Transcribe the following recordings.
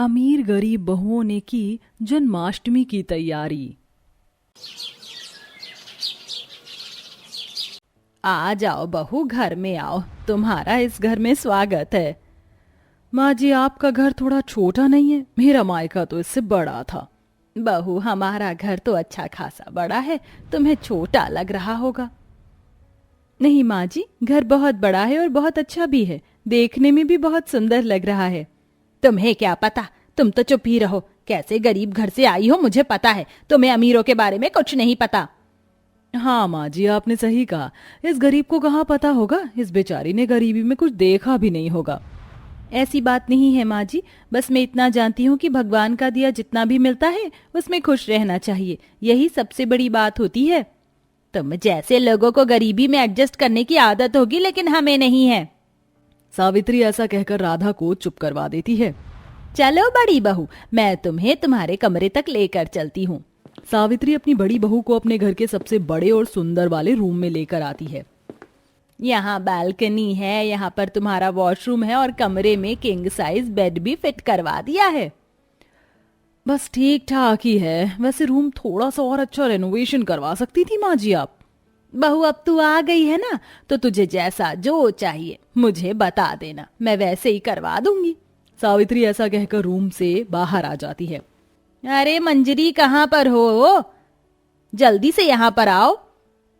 अमीर गरीब बहुओं ने की जन्माष्टमी की तैयारी। आ जाओ बहू, घर में आओ, तुम्हारा इस घर में स्वागत है। माँ जी, आपका घर थोड़ा छोटा नहीं है? मेरा मायका तो इससे बड़ा था। बहू, हमारा घर तो अच्छा खासा बड़ा है, तुम्हें छोटा लग रहा होगा। नहीं माँ जी, घर बहुत बड़ा है और बहुत अच्छा भी है, देखने में भी बहुत सुंदर लग रहा है। तुम्हें क्या पता, तुम तो चुप ही रहो। कैसे गरीब घर से आई हो मुझे पता है, तुम्हें अमीरों के बारे में कुछ नहीं पता। हाँ माँ जी, आपने सही कहा। इस गरीब को कहाँ पता होगा, इस बेचारी ने गरीबी में कुछ देखा भी नहीं होगा। ऐसी बात नहीं है माँ जी, बस मैं इतना जानती हूँ कि भगवान का दिया जितना भी मिलता है उसमें खुश रहना चाहिए, यही सबसे बड़ी बात होती है। तुम जैसे लोगों को गरीबी में एडजस्ट करने की आदत होगी, लेकिन हमें नहीं है। सावित्री ऐसा कहकर राधा को चुप करवा देती है। चलो बड़ी बहू, मैं तुम्हें तुम्हारे कमरे तक लेकर चलती हूँ। सावित्री अपनी बड़ी बहू को अपने घर के सबसे बड़े और सुंदर वाले रूम में लेकर आती है। यहाँ बालकनी है, यहाँ पर तुम्हारा वॉशरूम है और कमरे में किंग साइज बेड भी फिट करवा दिया है। बस ठीक ठाक ही है। वैसे रूम थोड़ा सा और अच्छा रेनोवेशन करवा सकती थी माँ जी आप। बहू, अब तू आ गई है ना, तो तुझे जैसा जो चाहिए मुझे बता देना, मैं वैसे ही करवा दूंगी। सावित्री ऐसा कहकर रूम से बाहर आ जाती है। अरे मंजरी, कहाँ पर हो? जल्दी से यहाँ पर आओ।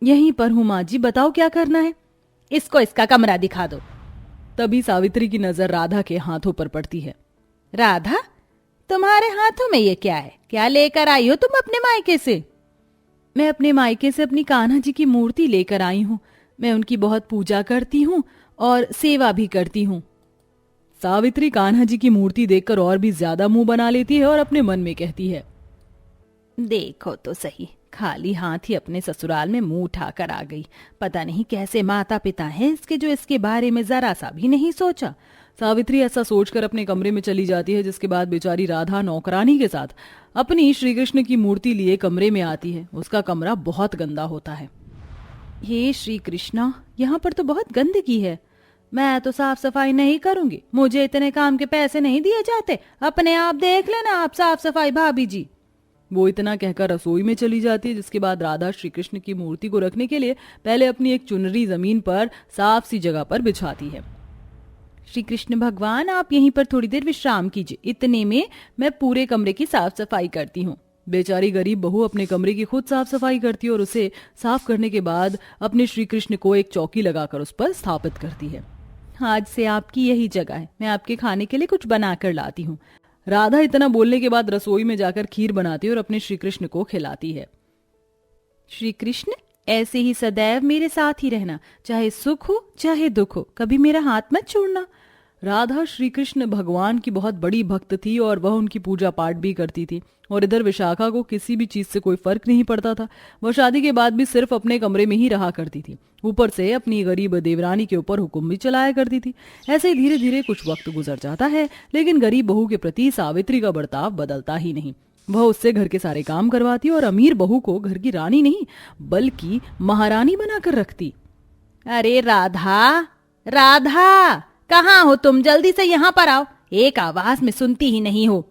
यहीं पर हूँ माँ जी, बताओ क्या करना है। इसको इसका कमरा दिखा दो। तभी सावित्री की नजर राधा के हाथों पर पड़ती है। राधा, तुम्हारे हाथों में ये क्या है? क्या लेकर आई हो तुम अपने मायके से? मैं अपने मायके से अपनी कान्हा जी की मूर्ति लेकर आई हूँ। मैं उनकी बहुत पूजा करती हूँ और सेवा भी करती हूँ। सावित्री कान्हा जी की मूर्ति देखकर और भी ज्यादा मुंह बना लेती है और अपने मन में कहती है, देखो तो सही, खाली हाथ ही अपने ससुराल में मुंह उठाकर आ गई। पता नहीं कैसे माता पिता हैं इसके, जो इसके बारे में जरा सा भी नहीं सोचा। सावित्री ऐसा सोचकर अपने कमरे में चली जाती है, जिसके बाद बेचारी राधा नौकरानी के साथ अपनी श्री कृष्ण की मूर्ति लिए कमरे में आती है। उसका कमरा बहुत गंदा होता है। हे श्री कृष्णा, यहाँ पर तो बहुत गंदगी है। मैं तो साफ सफाई नहीं करूंगी, मुझे इतने काम के पैसे नहीं दिए जाते। अपने आप देख लेना आप साफ सफाई भाभी जी। वो इतना कहकर रसोई में चली जाती है, जिसके बाद राधा श्री कृष्ण की मूर्ति को रखने के लिए पहले अपनी एक चुनरी जमीन पर साफ सी जगह पर बिछाती है। श्री कृष्ण भगवान, आप यहीं पर थोड़ी देर विश्राम कीजिए, इतने में मैं पूरे कमरे की साफ सफाई करती हूँ। बेचारी गरीब बहू अपने कमरे की खुद साफ सफाई करती है और उसे साफ करने के बाद अपने श्री कृष्ण को एक चौकी लगाकर उस पर स्थापित करती है। आज से आपकी यही जगह है, मैं आपके खाने के लिए कुछ बना कर लाती हूँ। राधा इतना बोलने के बाद रसोई में जाकर खीर बनाती है और अपने श्री कृष्ण को खिलाती है। श्री कृष्ण, ऐसे ही सदैव मेरे साथ ही रहना, चाहे सुख हो चाहे दुख हो, कभी मेरा हाथ मत छोड़ना। राधा श्री कृष्ण भगवान की बहुत बड़ी भक्त थी और वह उनकी पूजा पाठ भी करती थी। और इधर विशाखा को किसी भी चीज से कोई फर्क नहीं पड़ता था। वह शादी के बाद भी सिर्फ अपने कमरे में ही रहा करती थी, ऊपर से अपनी गरीब देवरानी के ऊपर हुक्म भी चलाया करती थी। ऐसे ही धीरे धीरे कुछ वक्त गुजर जाता है, लेकिन गरीब बहू के प्रति सावित्री का बर्ताव बदलता ही नहीं। वह उससे घर के सारे काम करवाती और अमीर बहू को घर की रानी नहीं बल्कि महारानी बनाकर रखती। अरे राधा, राधा, कहाँ हो तुम? जल्दी से यहाँ पर आओ, एक आवाज में सुनती ही नहीं हो।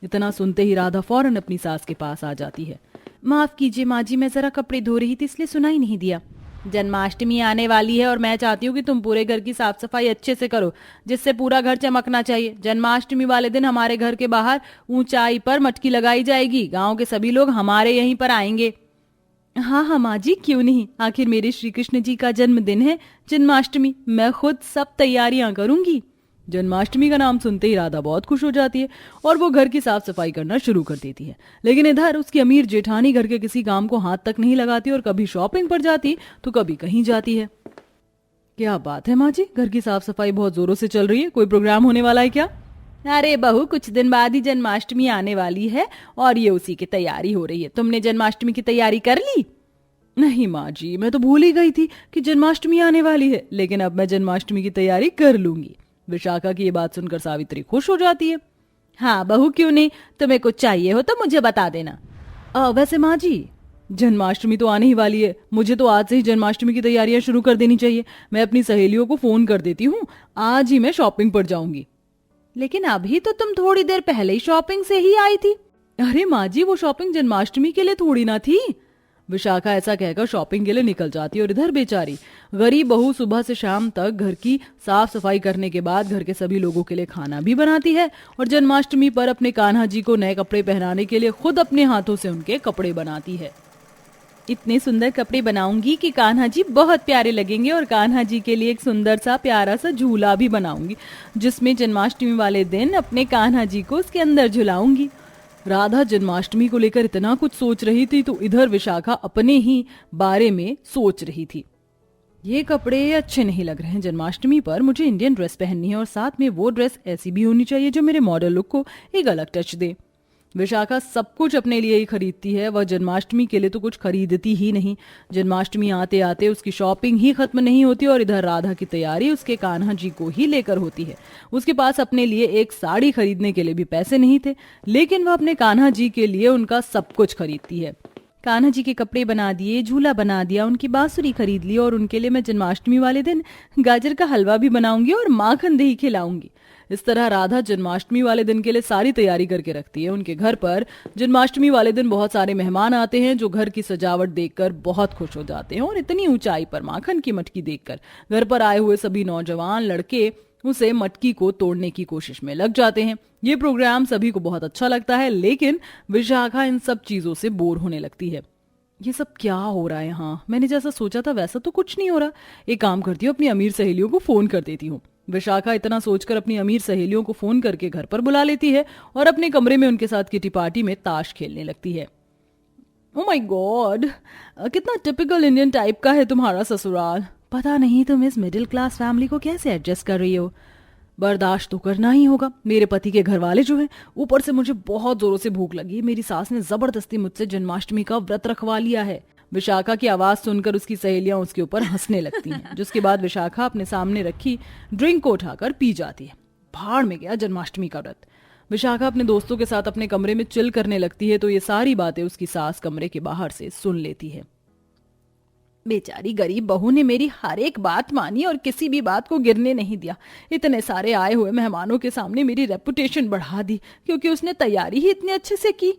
इतना सुनते ही राधा फौरन अपनी सास के पास आ जाती है। माफ कीजिए माँ जी, मैं जरा कपड़े धो रही थी इसलिए सुना ही नहीं दिया। जन्माष्टमी आने वाली है और मैं चाहती हूँ कि तुम पूरे घर की साफ सफाई अच्छे से करो, जिससे पूरा घर चमकना चाहिए। जन्माष्टमी वाले दिन हमारे घर के बाहर ऊंचाई पर मटकी लगाई जाएगी, गांव के सभी लोग हमारे यहीं पर आएंगे। हाँ हाँ माँ जी, क्यों नहीं, आखिर मेरे श्री कृष्ण जी का जन्मदिन है जन्माष्टमी, मैं खुद सब तैयारियां करूंगी। जन्माष्टमी का नाम सुनते ही राधा बहुत खुश हो जाती है और वो घर की साफ सफाई करना शुरू कर देती है। लेकिन इधर उसकी अमीर जेठानी घर के किसी काम को हाथ तक नहीं लगाती और कभी शॉपिंग पर जाती तो कभी कहीं जाती है। क्या बात है माँ जी, घर की साफ सफाई बहुत जोरों से चल रही है, कोई प्रोग्राम होने वाला है क्या? अरे बहू, कुछ दिन बाद ही जन्माष्टमी आने वाली है और ये उसी की तैयारी हो रही है। तुमने जन्माष्टमी की तैयारी कर ली? नहीं माँ जी, मैं तो भूल ही गई थी कि जन्माष्टमी आने वाली है, लेकिन अब मैं जन्माष्टमी की तैयारी कर लूंगी। विशाखा की ये बात सुनकर सावित्री खुश हो जाती है। हाँ बहू, क्यों नहीं, तुम्हें कुछ चाहिए हो तो मुझे बता देना। वैसे माँ जी, जन्माष्टमी तो आने ही वाली है, मुझे तो आज से ही जन्माष्टमी की तैयारियां शुरू कर देनी चाहिए। मैं अपनी सहेलियों को फोन कर देती हूँ, आज ही मैं शॉपिंग पर जाऊंगी। लेकिन अभी तो तुम थोड़ी देर पहले ही शॉपिंग से ही आई थी। अरे माँ जी, वो शॉपिंग जन्माष्टमी के लिए थोड़ी ना थी। विशाखा ऐसा कहकर शॉपिंग के लिए निकल जाती और इधर बेचारी गरीब बहू सुबह से शाम तक घर की साफ सफाई करने के बाद घर के सभी लोगों के लिए खाना भी बनाती है और जन्माष्टमी पर अपने कान्हा जी को नए कपड़े पहनाने के लिए खुद अपने हाथों से उनके कपड़े बनाती है। इतने सुंदर कपड़े बनाऊंगी कि कान्हा जी बहुत प्यारे लगेंगे और कान्हा जी के लिए एक सुंदर सा प्यारा सा झूला भी बनाऊंगी जिसमें जन्माष्टमी वाले दिन अपने कान्हा जी को उसके अंदर झुलाऊंगी। राधा जन्माष्टमी को लेकर इतना कुछ सोच रही थी तो इधर विशाखा अपने ही बारे में सोच रही थी। ये कपड़े अच्छे नहीं लग रहे हैं, जन्माष्टमी पर मुझे इंडियन ड्रेस पहननी है और साथ में वो ड्रेस ऐसी भी होनी चाहिए जो मेरे मॉडल लुक को एक अलग टच दे। विशाखा सब कुछ अपने लिए ही खरीदती है, वह जन्माष्टमी के लिए तो कुछ खरीदती ही नहीं। जन्माष्टमी आते आते उसकी शॉपिंग ही खत्म नहीं होती और इधर राधा की तैयारी उसके कान्हा जी को ही लेकर होती है। उसके पास अपने लिए एक साड़ी खरीदने के लिए भी पैसे नहीं थे, लेकिन वह अपने कान्हा जी के लिए उनका सब कुछ खरीदती है। कान्हा जी के कपड़े बना दिए, झूला बना दिया, उनकी बांसुरी खरीद ली और उनके लिए मैं जन्माष्टमी वाले दिन गाजर का हलवा भी बनाऊंगी और माखन दही खिलाऊंगी। इस तरह राधा जन्माष्टमी वाले दिन के लिए सारी तैयारी करके रखती है। उनके घर पर जन्माष्टमी वाले दिन बहुत सारे मेहमान आते हैं जो घर की सजावट देखकर बहुत खुश हो जाते हैं और इतनी ऊंचाई पर माखन की मटकी देखकर घर पर आए हुए सभी नौजवान लड़के उसे मटकी को तोड़ने की कोशिश में लग जाते हैं। ये प्रोग्राम सभी को बहुत अच्छा लगता है, लेकिन विशाखा इन सब चीजों से बोर होने लगती है। ये सब क्या हो रहा है यहाँ? मैंने जैसा सोचा था वैसा तो कुछ नहीं हो रहा। एक काम करती हूँ, अपनी अमीर सहेलियों को फोन कर देती हूँ। विशाखा इतना सोचकर अपनी अमीर सहेलियों को फोन करके घर पर बुला लेती है और अपने कमरे में उनके साथ किटी पार्टी में ताश खेलने लगती है। ओह माय गॉड, कितना टिपिकल इंडियन टाइप का है तुम्हारा ससुराल। पता नहीं तुम इस मिडिल क्लास फैमिली को कैसे एडजस्ट कर रही हो। बर्दाश्त तो करना ही होगा। मेरे पति के घर वाले जो हैं, ऊपर से मुझे बहुत जोरों से भूख लगी है। मेरी सास ने जबरदस्ती मुझसे जन्माष्टमी का व्रत रखवा लिया है। विशाखा की आवाज सुनकर उसकी सहेलियां उसके ऊपर हंसने लगती हैं, जिसके बाद विशाखा अपने सामने रखी ड्रिंक को उठाकर पी जाती है। भाड़ में गया जन्माष्टमी का व्रत। विशाखा अपने दोस्तों के साथ अपने कमरे में चिल करने लगती है तो ये सारी बातें उसकी सास कमरे के बाहर से सुन लेती है। बेचारी गरीब बहू ने मेरी हर एक बात मानी और किसी भी बात को गिरने नहीं दिया। इतने सारे आए हुए मेहमानों के सामने मेरी रेपुटेशन बढ़ा दी क्योंकि उसने तैयारी ही इतने अच्छे से की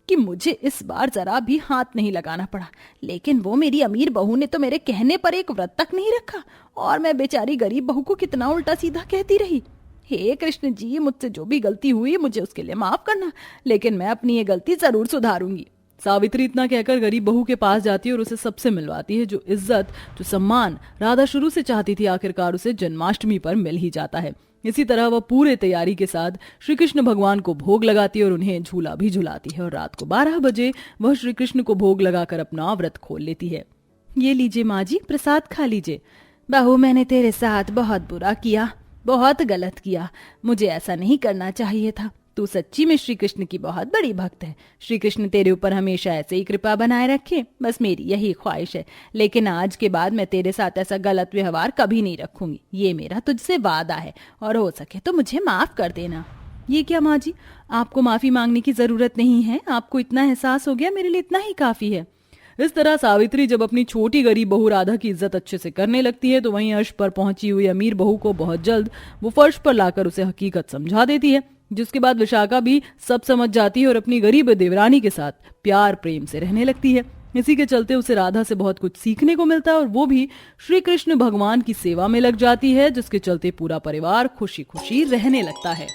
कि मुझे इस बार जरा भी हाथ नहीं लगाना पड़ा। लेकिन वो मेरी अमीर बहू ने तो मेरे कहने पर एक व्रत तक नहीं रखा और मैं बेचारी गरीब बहू को कितना उल्टा सीधा कहती रही। हे कृष्ण जी, मुझसे जो भी गलती हुई मुझे उसके लिए माफ करना, लेकिन मैं अपनी ये गलती जरूर सुधारूंगी। सावित्री इतना कहकर गरीब बहू के पास जाती है और उसे सबसे मिलवाती है। जो इज्जत, जो सम्मान राधा शुरू से चाहती थी, आखिरकार उसे जन्माष्टमी पर मिल ही जाता है। इसी तरह वह पूरे तैयारी के साथ श्री कृष्ण भगवान को भोग लगाती है और उन्हें झूला भी झुलाती है और रात को 12 बजे वह श्री कृष्ण को भोग लगाकर अपना व्रत खोल लेती है। ये लीजिए माँ जी, प्रसाद खा लीजिए। बहू, मैंने तेरे साथ बहुत बुरा किया, बहुत गलत किया। मुझे ऐसा नहीं करना चाहिए था। तू सच्ची में श्री कृष्ण की बहुत बड़ी भक्त है। श्री कृष्ण तेरे ऊपर हमेशा ऐसे ही कृपा बनाए रखे, बस मेरी यही ख्वाहिश है। लेकिन आज के बाद मैं तेरे साथ ऐसा गलत व्यवहार कभी नहीं रखूंगी। ये मेरा तुझसे वादा है और हो सके तो मुझे माफ कर देना। ये क्या माँ जी, आपको माफी मांगने की जरूरत नहीं है। आपको इतना एहसास हो गया, मेरे लिए इतना ही काफी है। इस तरह सावित्री जब अपनी छोटी गरीब बहू राधा की इज्जत अच्छे से करने लगती है तो वहीं अर्श पर पहुंची हुई अमीर बहू को बहुत जल्द वो फर्श पर लाकर उसे हकीकत समझा देती है, जिसके बाद विशाखा भी सब समझ जाती है और अपनी गरीब देवरानी के साथ प्यार प्रेम से रहने लगती है। इसी के चलते उसे राधा से बहुत कुछ सीखने को मिलता है और वो भी श्री कृष्ण भगवान की सेवा में लग जाती है, जिसके चलते पूरा परिवार खुशी खुशी रहने लगता है।